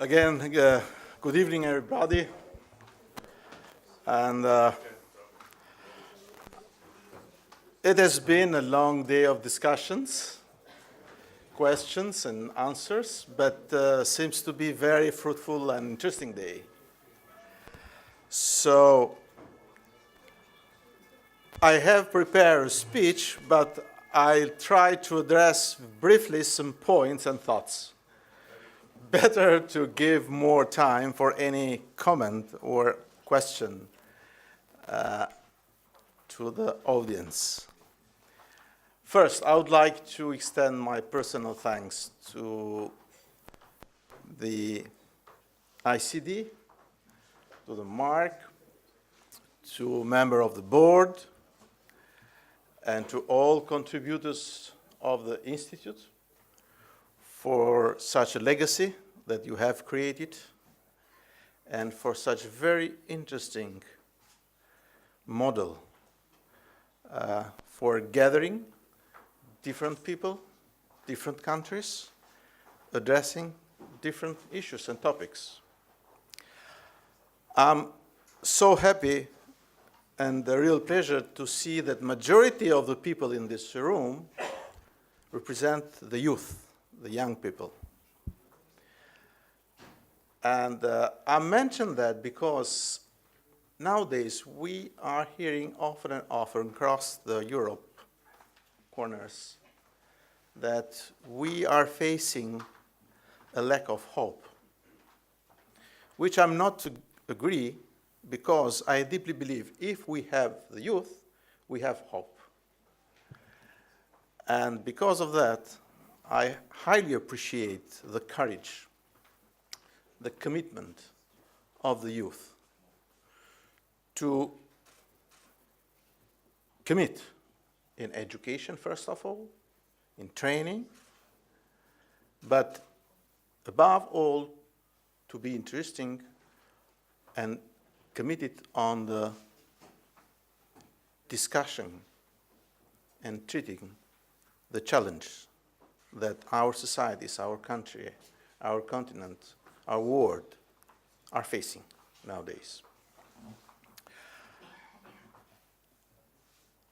Again, good evening, everybody. And it has been a long day of discussions, questions and answers, but seems to be very fruitful and interesting day. So I have prepared a speech, but I'll try to address briefly some points and thoughts. Better to give more time for any comment or question to the audience. First, I would like to extend my personal thanks to the ICD, to the MARC, to a member of the board, and to all contributors of the Institute for such a legacy that you have created and for such a very interesting model for gathering different people, different countries, addressing different issues and topics. I'm so happy and a real pleasure to see that majority of the people in this room represent the youth, the young people. And I mention that because nowadays we are hearing often and often across the Europe corners that we are facing a lack of hope, which I'm not to agree, because I deeply believe if we have the youth, we have hope. And because of that, I highly appreciate the courage, the commitment of the youth to commit in education, first of all, in training, but above all, to be interesting and committed on the discussion and treating the challenge that our societies, our country, our continent, our world are facing nowadays.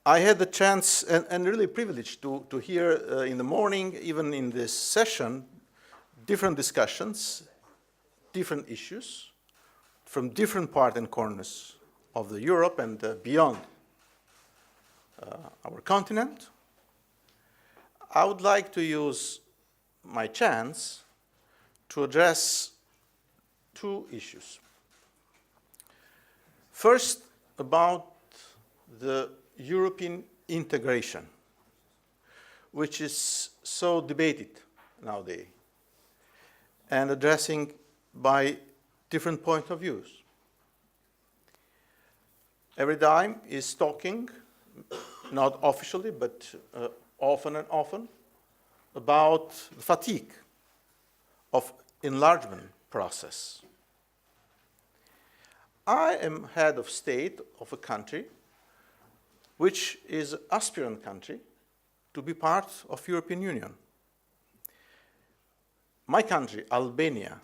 I had the chance and really privileged to hear in the morning, even in this session, different discussions, different issues from different parts and corners of the Europe and beyond our continent. I would like to use my chance to address two issues. First, about the European integration, which is so debated nowadays and addressing by different points of views. Every time is talking, not officially, but often and often, about the fatigue of enlargement process. I am head of state of a country which is an aspirant country to be part of European Union. My country, Albania,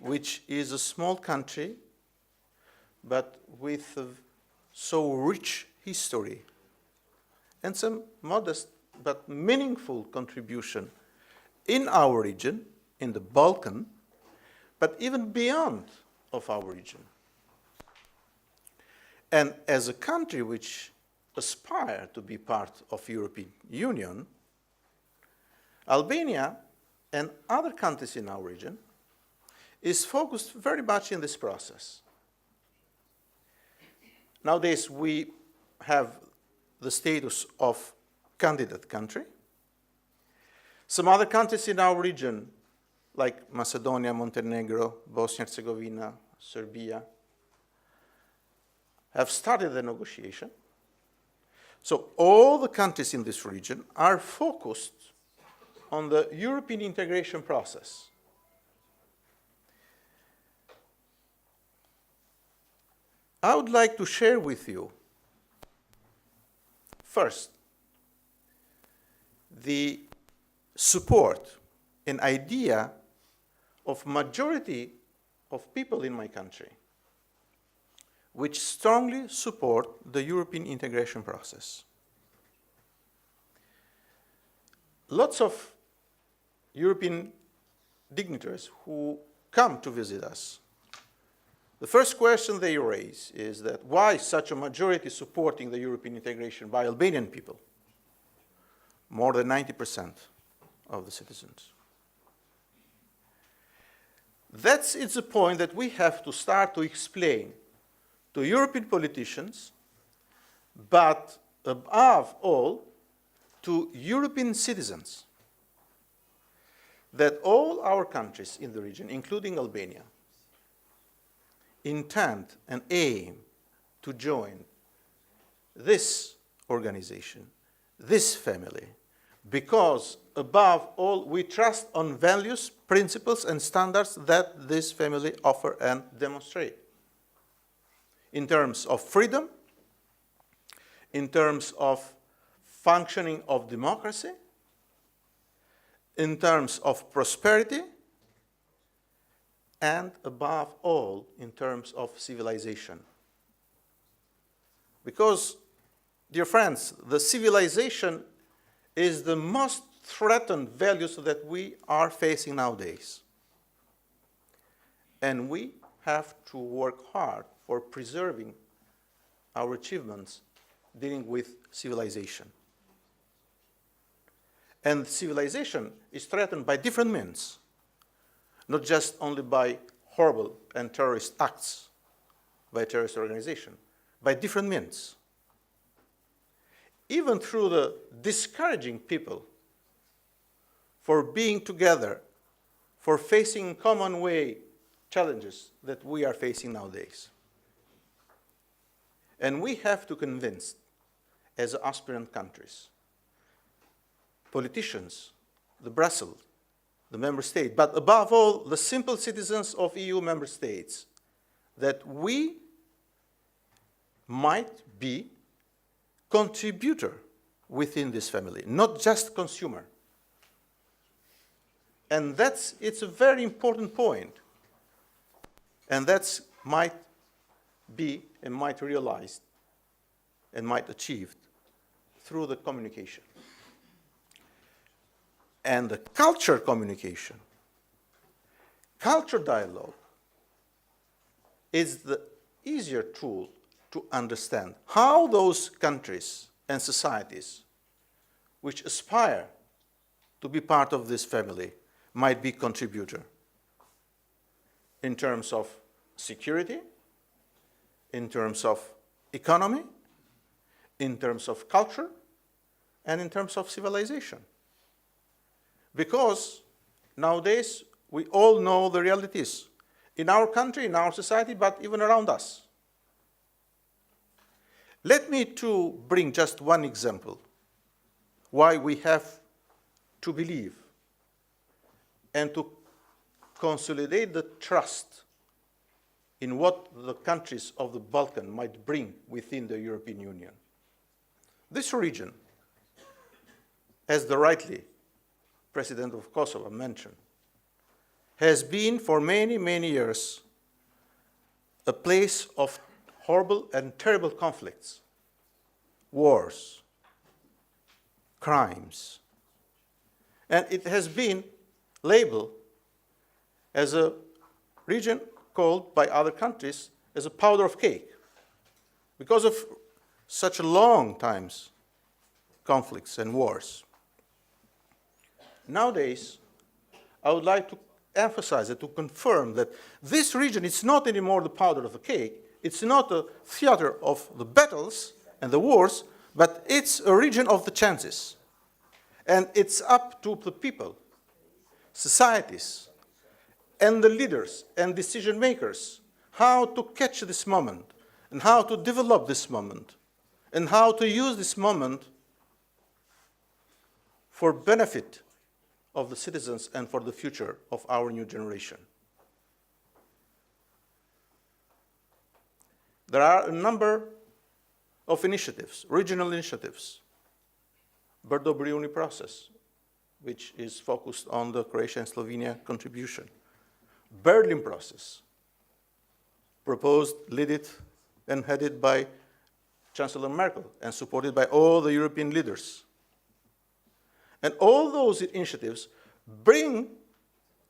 which is a small country, but with a so rich history and some modest but meaningful contribution in our region, in the Balkan, but even beyond of our region. And as a country which aspires to be part of European Union, Albania and other countries in our region is focused very much in this process. Nowadays, we have the status of candidate country. Some other countries in our region, like Macedonia, Montenegro, Bosnia-Herzegovina, Serbia, have started the negotiation. So all the countries in this region are focused on the European integration process. I would like to share with you, first, the support and idea of majority of people in my country which strongly support the European integration process. Lots of European dignitaries who come to visit us, the first question they raise is that why such a majority supporting the European integration by Albanian people? More than 90% of the citizens. It's the point that we have to start to explain to European politicians, but above all, to European citizens, that all our countries in the region, including Albania, intend and aim to join this organization, this family, because above all, we trust on values, principles, and standards that this family offer and demonstrate. In terms of freedom, in terms of functioning of democracy, in terms of prosperity, and above all, in terms of civilization. Because, dear friends, the civilization is the most threatened values that we are facing nowadays. And we have to work hard for preserving our achievements dealing with civilization. And civilization is threatened by different means, not just only by horrible and terrorist acts by a terrorist organization, by different means. Even through the discouraging people for being together, for facing common way challenges that we are facing nowadays. And we have to convince, as aspirant countries, politicians, the Brussels, the member state, but above all, the simple citizens of EU member states, that we might be contributor within this family, not just consumer. And it's a very important point. And that's might be and might realized and might achieved through the communication. And the culture communication, culture dialogue, is the easier tool to understand how those countries and societies which aspire to be part of this family might be contributor in terms of security, in terms of economy, in terms of culture, and in terms of civilization. Because nowadays, we all know the realities in our country, in our society, but even around us. Let me to bring just one example why we have to believe and to consolidate the trust in what the countries of the Balkan might bring within the European Union. This region, as the rightly President of Kosovo mentioned, has been for many, many years a place of horrible and terrible conflicts, wars, crimes. And it has been labeled as a region called by other countries as a powder of cake because of such long times conflicts and wars. Nowadays, I would like to emphasize it, to confirm that this region is not anymore the powder of the cake. It's not a theater of the battles and the wars, but it's a region of the chances. And it's up to the people, societies, and the leaders and decision makers how to catch this moment and how to develop this moment and how to use this moment for benefit of the citizens and for the future of our new generation. There are a number of initiatives, regional initiatives. Brdo-Briuni process, which is focused on the Croatia and Slovenia contribution. Berlin process, proposed, led and headed by Chancellor Merkel and supported by all the European leaders. And all those initiatives bring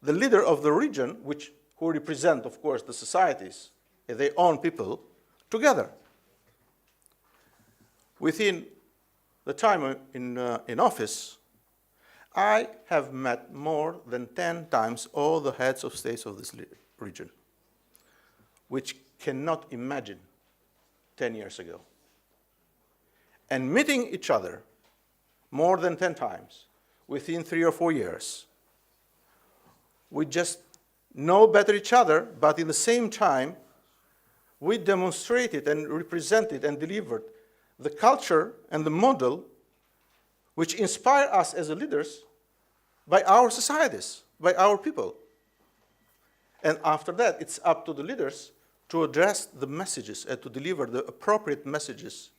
the leader of the region, who represent, of course, the societies and their own people, together. Within the time in office, I have met more than 10 times all the heads of states of this region, which cannot imagine 10 years ago. And meeting each other more than 10 times within 3 or 4 years, we just know better each other, but in the same time, we demonstrated and represented and delivered the culture and the model which inspire us as leaders by our societies, by our people. And after that, it's up to the leaders to address the messages and to deliver the appropriate messages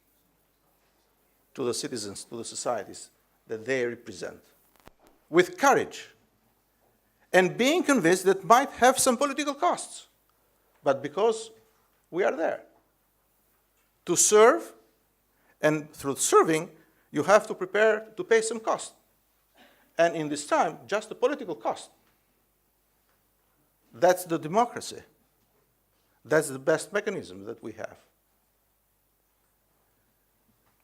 to the citizens, to the societies that they represent, with courage, and being convinced that might have some political costs, but because we are there to serve, and through serving, you have to prepare to pay some cost. And in this time, just the political cost. That's the democracy. That's the best mechanism that we have.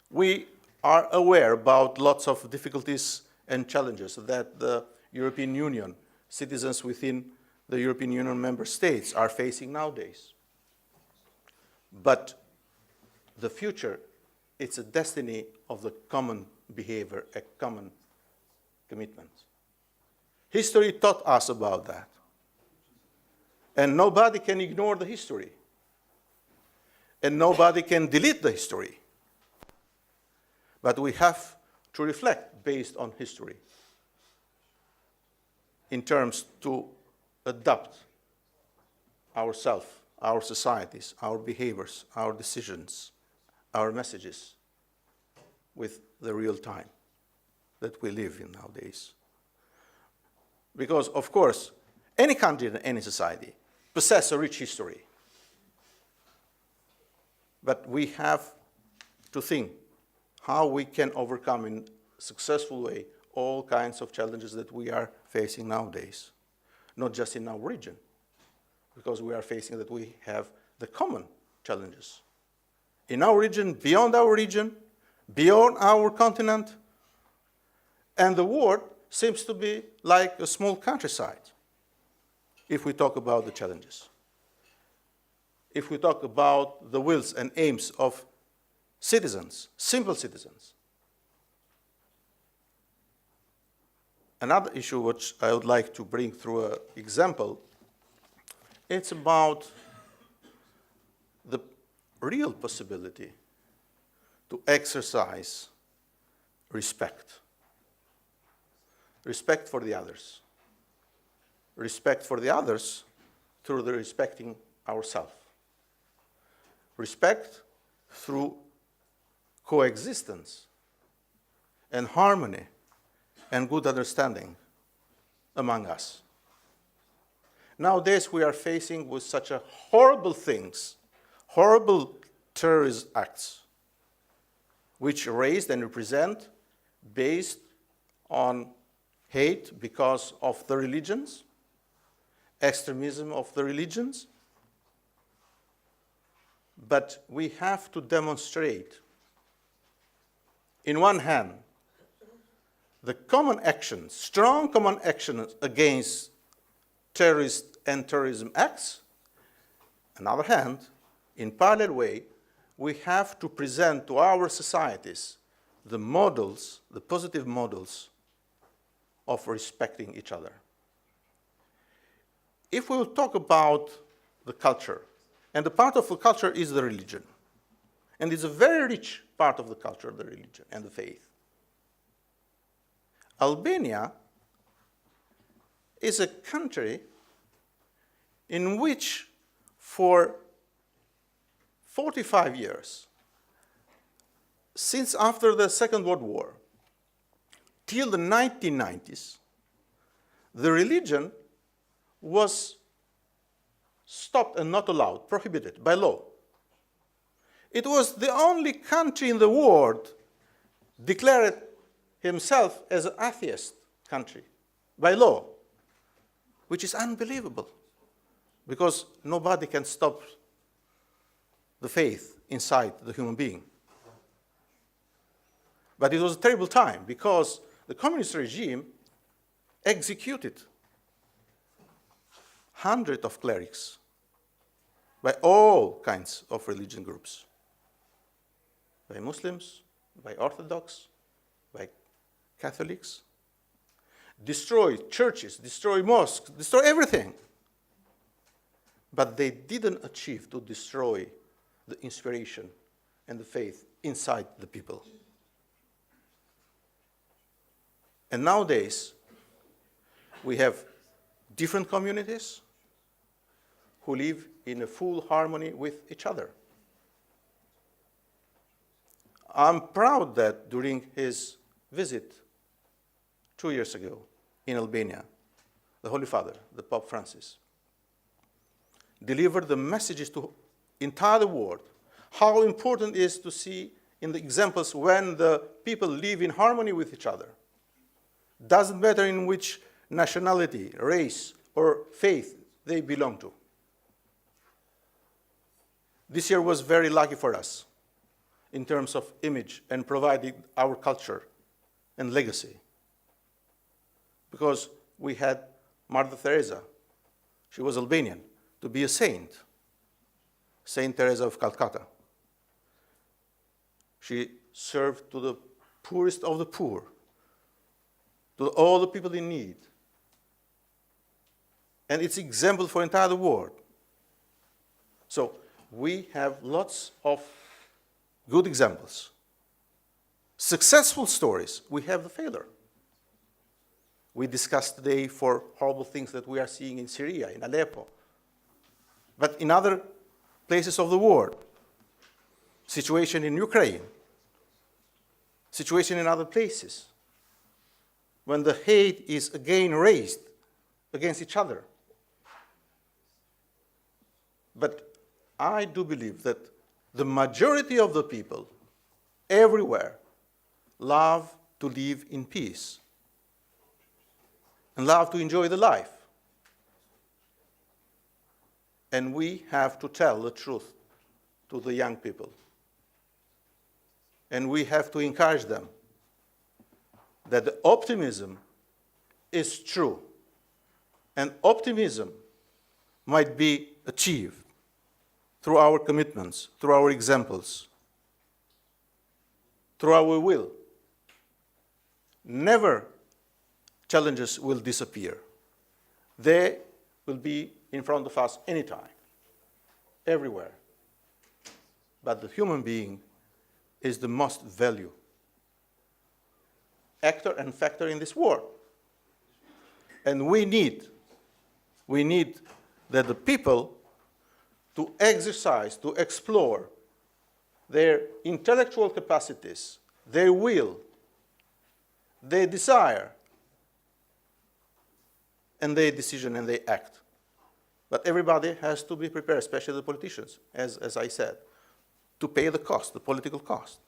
We are aware about lots of difficulties and challenges that the European Union, citizens within the European Union member states are facing nowadays. But the future, it's a destiny of the common behavior, a common commitment. History taught us about that. And nobody can ignore the history. And nobody can delete the history. But we have to reflect based on history in terms to adapt ourselves, our societies, our behaviors, our decisions, our messages with the real time that we live in nowadays. Because, of course, any country and any society possess a rich history. But we have to think how we can overcome in a successful way all kinds of challenges that we are facing nowadays, not just in our region, because we are facing that we have the common challenges. In our region, beyond our continent, and the world seems to be like a small countryside, if we talk about the challenges. If we talk about the wills and aims of citizens, simple citizens. Another issue which I would like to bring through an example, it's about the real possibility to exercise respect. Respect for the others. Respect for the others through the respecting ourselves. Respect through coexistence and harmony and good understanding among us. Nowadays we are facing with such a horrible things, horrible terrorist acts, which raised and represent based on hate because of the religions, extremism of the religions. But we have to demonstrate, in one hand, the common action, strong common action against terrorist and terrorism acts. On the other hand, in parallel way, we have to present to our societies the models, the positive models of respecting each other. If we will talk about the culture, and the part of the culture is the religion, and it's a very rich part of the culture, the religion and the faith. Albania is a country in which for 45 years, since after the Second World War, till the 1990s, the religion was stopped and not allowed, prohibited by law. It was the only country in the world declared himself as an atheist country by law, which is unbelievable, because nobody can stop the faith inside the human being. But it was a terrible time, because the communist regime executed hundreds of clerics by all kinds of religion groups, by Muslims, by Orthodox, by Catholics, destroy churches, destroy mosques, destroy everything. But they didn't achieve to destroy the inspiration and the faith inside the people. And nowadays, we have different communities who live in a full harmony with each other. I'm proud that during his visit 2 years ago in Albania, the Holy Father, the Pope Francis, delivered the messages to entire world how important it is to see in the examples when the people live in harmony with each other. Doesn't matter in which nationality, race, or faith they belong to. This year was very lucky for us in terms of image and providing our culture and legacy. Because we had Mother Teresa, she was Albanian, to be a saint, Saint Teresa of Calcutta. She served to the poorest of the poor, to all the people in need. And it's an example for the entire world. So we have lots of good examples. Successful stories, we have the failure. We discussed today for horrible things that we are seeing in Syria, in Aleppo, but in other places of the world. Situation in Ukraine, situation in other places, when the hate is again raised against each other. But I do believe that the majority of the people everywhere love to live in peace and love to enjoy the life. And we have to tell the truth to the young people. And we have to encourage them that the optimism is true. And optimism might be achieved through our commitments, through our examples, through our will. Never challenges will disappear. They will be in front of us anytime, everywhere. But the human being is the most valued actor and factor in this world. And we need that the people to exercise, to explore their intellectual capacities, their will, their desire, and their decision, and they act. But everybody has to be prepared, especially the politicians, as I said, to pay the cost, the political cost.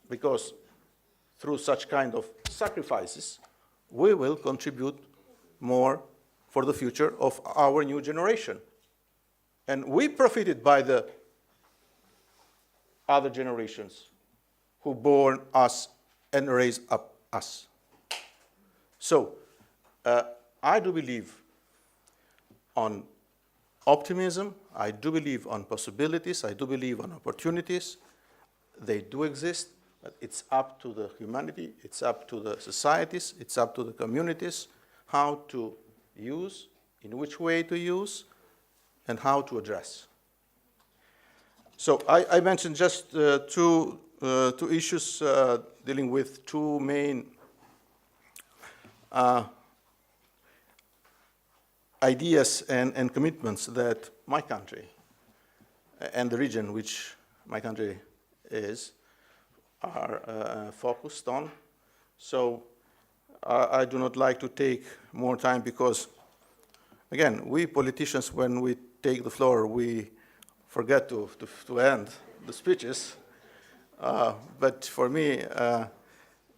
Because through such kind of sacrifices, we will contribute more for the future of our new generation. And we profited by the other generations who born us and raised up us. So, I do believe on optimism, I do believe on possibilities, I do believe on opportunities. They do exist, but it's up to the humanity, it's up to the societies, it's up to the communities how to use, in which way to use, and how to address. So I mentioned just two issues dealing with two main ideas and commitments that my country and the region which my country is are focused on. So I do not like to take more time because again, we politicians, when we take the floor, we forget to end the speeches. But for me,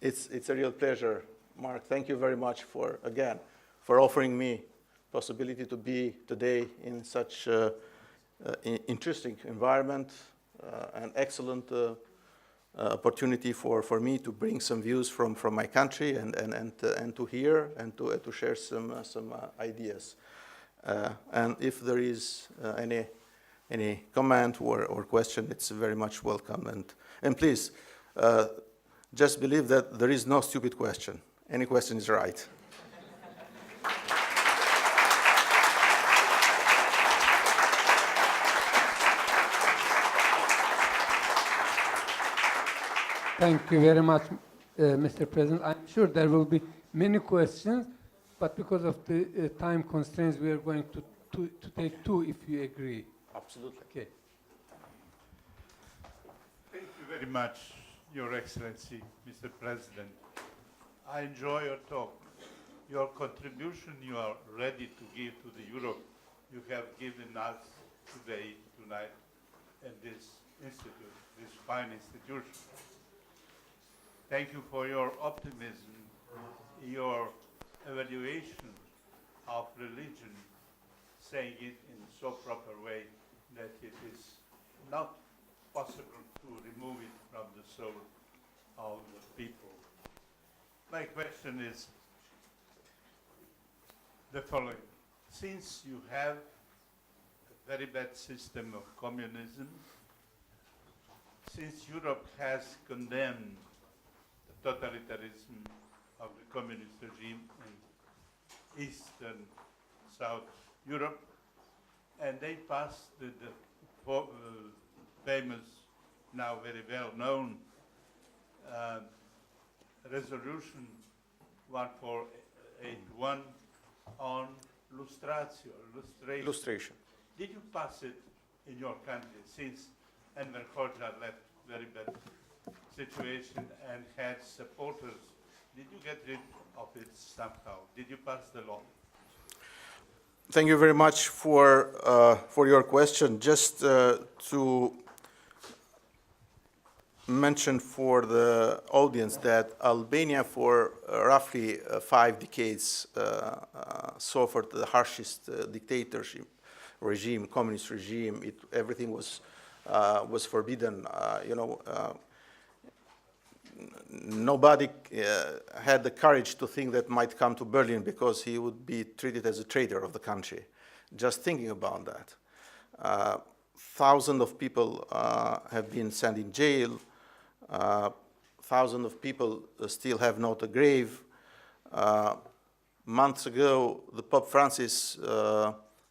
it's a real pleasure. Mark, thank you very much for offering me possibility to be today in such interesting environment, an excellent opportunity for me to bring some views from my country and to hear and to share some ideas. And if there is any comment or question, it's very much welcome. And please, just believe that there is no stupid question. Any question is right. Thank you very much, Mr. President. I'm sure there will be many questions, but because of the time constraints, we are going to take two, if you agree. Absolutely. Okay. Thank you very much, Your Excellency, Mr. President. I enjoy your talk. Your contribution you are ready to give to the Europe you have given us tonight, in this institute, this fine institution. Thank you for your optimism, your evaluation of religion, saying it in so proper way that it is not possible to remove it from the soul of the people. My question is the following. Since you have a very bad system of communism, since Europe has condemned the totalitarianism of the communist regime in Eastern South Europe, and they passed the famous, now very well known, resolution 1481 on lustration. Did you pass it in your country since Enver Hoxha left very bad situation and had supporters? Did you get rid of it somehow? Did you pass the law? Thank you very much for your question. Just to mention for the audience that Albania for roughly 5 decades suffered the harshest dictatorship regime, communist regime. Everything was forbidden. Nobody had the courage to think that might come to Berlin because he would be treated as a traitor of the country. Just thinking about that. Thousands of people have been sent in jail. Thousands of people still have not a grave. Months ago, the Pope Francis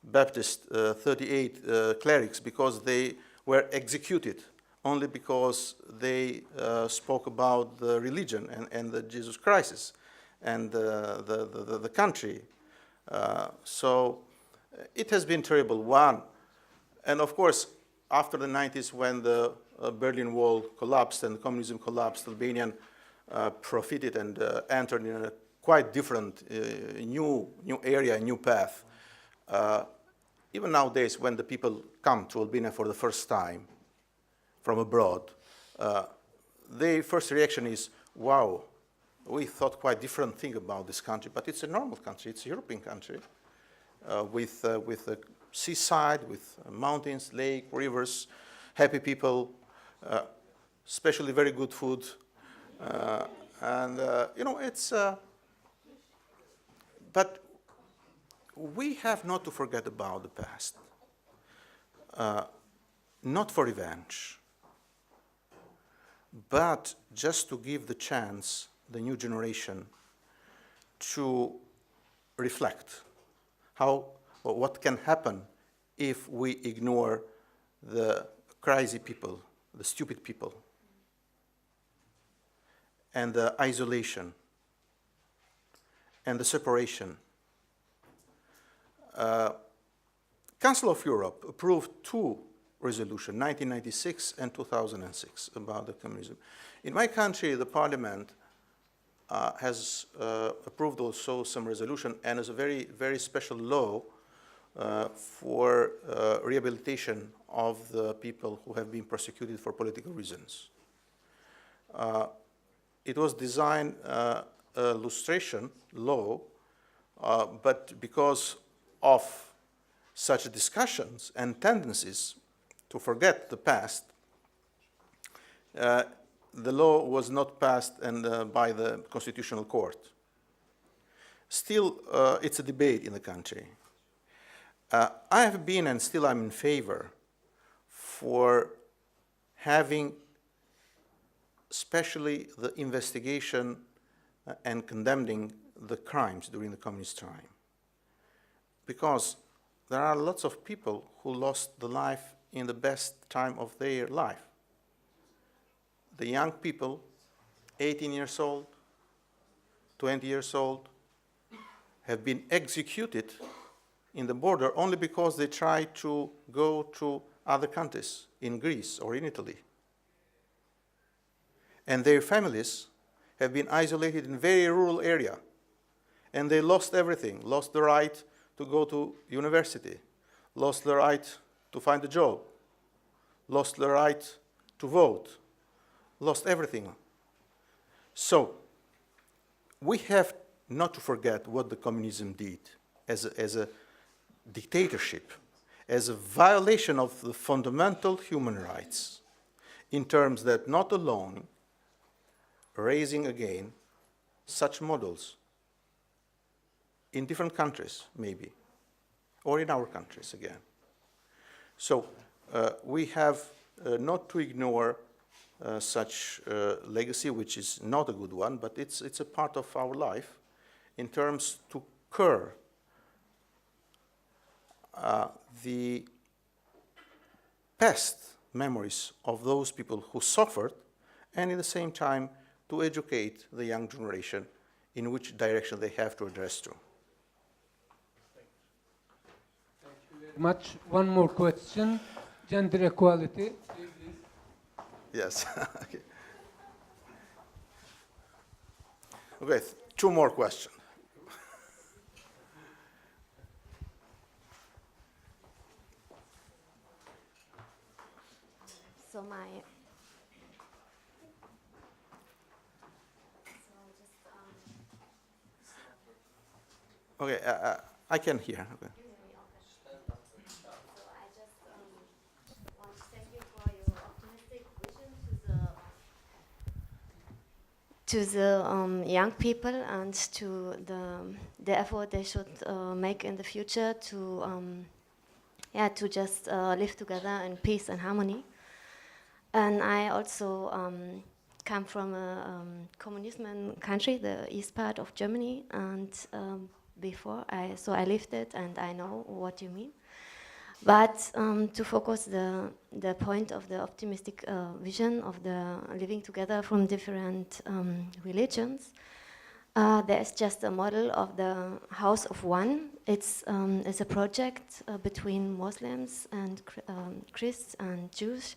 baptized 38 clerics because they were executed only because they spoke about the religion and the Jesus Christ and the country. So it has been terrible. One, and of course, after the 90s, when the Berlin Wall collapsed and communism collapsed, Albanian profited and entered in a quite different, new area, new path. Even nowadays, when the people come to Albania for the first time from abroad, their first reaction is, wow, we thought quite different thing about this country, but it's a normal country, it's a European country, with a seaside, with mountains, lake, rivers, happy people, especially very good food. It's, but we have not to forget about the past. Not for revenge, but just to give the chance, the new generation, to reflect what can happen if we ignore the crazy people, the stupid people, and the isolation, and the separation. Council of Europe approved 2 resolutions, 1996 and 2006, about the communism. In my country, the parliament has approved also some resolution, and as a very, very special law for rehabilitation of the people who have been persecuted for political reasons. It was designed a lustration law, but because of such discussions and tendencies to forget the past, the law was not passed by the Constitutional Court. Still, it's a debate in the country. I have been, and still I'm in favor, for having especially the investigation and condemning the crimes during the communist time. Because there are lots of people who lost the life in the best time of their life. The young people, 18 years old, 20 years old, have been executed in the border only because they tried to go to other countries, in Greece or in Italy. And their families have been isolated in a very rural area. And they lost everything, lost the right to go to university, lost the right to find a job, lost the right to vote, lost everything. So we have not to forget what the communism did as a dictatorship, as a violation of the fundamental human rights, in terms that not alone raising again such models in different countries, maybe, or in our countries again. So we have not to ignore such legacy, which is not a good one, but it's a part of our life, in terms to curb the past memories of those people who suffered, and at the same time to educate the young generation in which direction they have to address to. Thank you very much. One more question. Gender equality. Yes. Okay. Okay, two more questions. So Okay, I can hear. Okay. So I just want to thank you for your optimistic vision to the young people and to the effort they should make in the future to just live together in peace and harmony. And I also come from a communism country, the east part of Germany, and so I lived it and I know what you mean. But to focus the point of the optimistic vision of the living together from different religions, there's just a model of the House of One. It's a project between Muslims and Christians and Jews,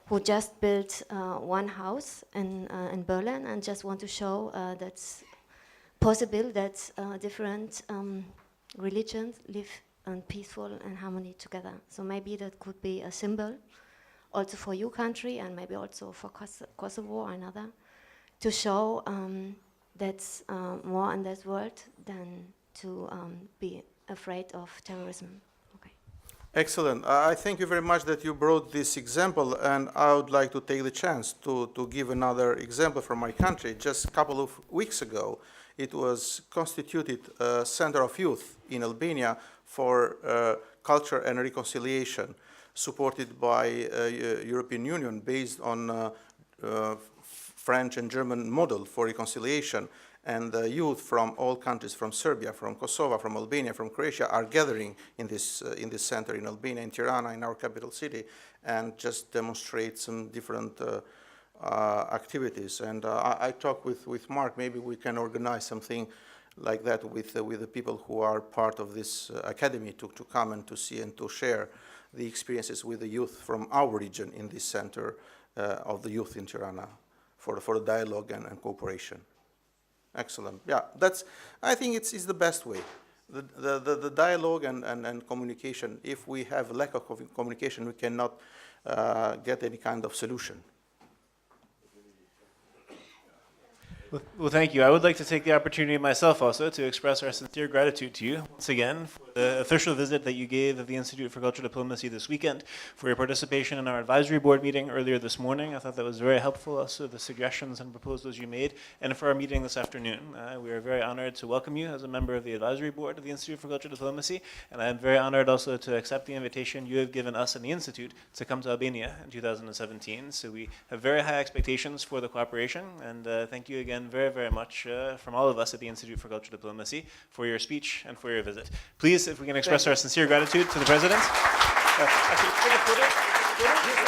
who just built one house in Berlin and just want to show that's possible that different religions live in peaceful and harmony together. So maybe that could be a symbol also for your country and maybe also for Kosovo or another, to show that's more in this world than to be afraid of terrorism. Excellent. I thank you very much that you brought this example, and I would like to take the chance to give another example from my country. Just a couple of weeks ago, it was constituted a Center of Youth in Albania for Culture and Reconciliation, supported by European Union, based on French and German model for reconciliation. And the youth from all countries, from Serbia, from Kosovo, from Albania, from Croatia, are gathering in this center in Albania, in Tirana, in our capital city, and just demonstrate some different activities. And I talked with Mark, maybe we can organize something like that with the people who are part of this academy to come and to see and to share the experiences with the youth from our region in this center of the youth in Tirana for the dialogue and cooperation. Excellent. Yeah, I think it's the best way the dialogue and communication, if we have lack of communication, we cannot get any kind of solution. Well, thank you. I would like to take the opportunity myself also to express our sincere gratitude to you once again for the official visit that you gave of the Institute for Cultural Diplomacy this weekend, for your participation in our advisory board meeting earlier this morning. I thought that was very helpful, also the suggestions and proposals you made, and for our meeting this afternoon. We are very honored to welcome you as a member of the advisory board of the Institute for Cultural Diplomacy, and I am very honored also to accept the invitation you have given us in the Institute to come to Albania in 2017. So we have very high expectations for the cooperation, and thank you again very, very much from all of us at the Institute for Cultural Diplomacy for your speech and for your visit. Please, if we can express our sincere gratitude to the President. Actually, take a photo.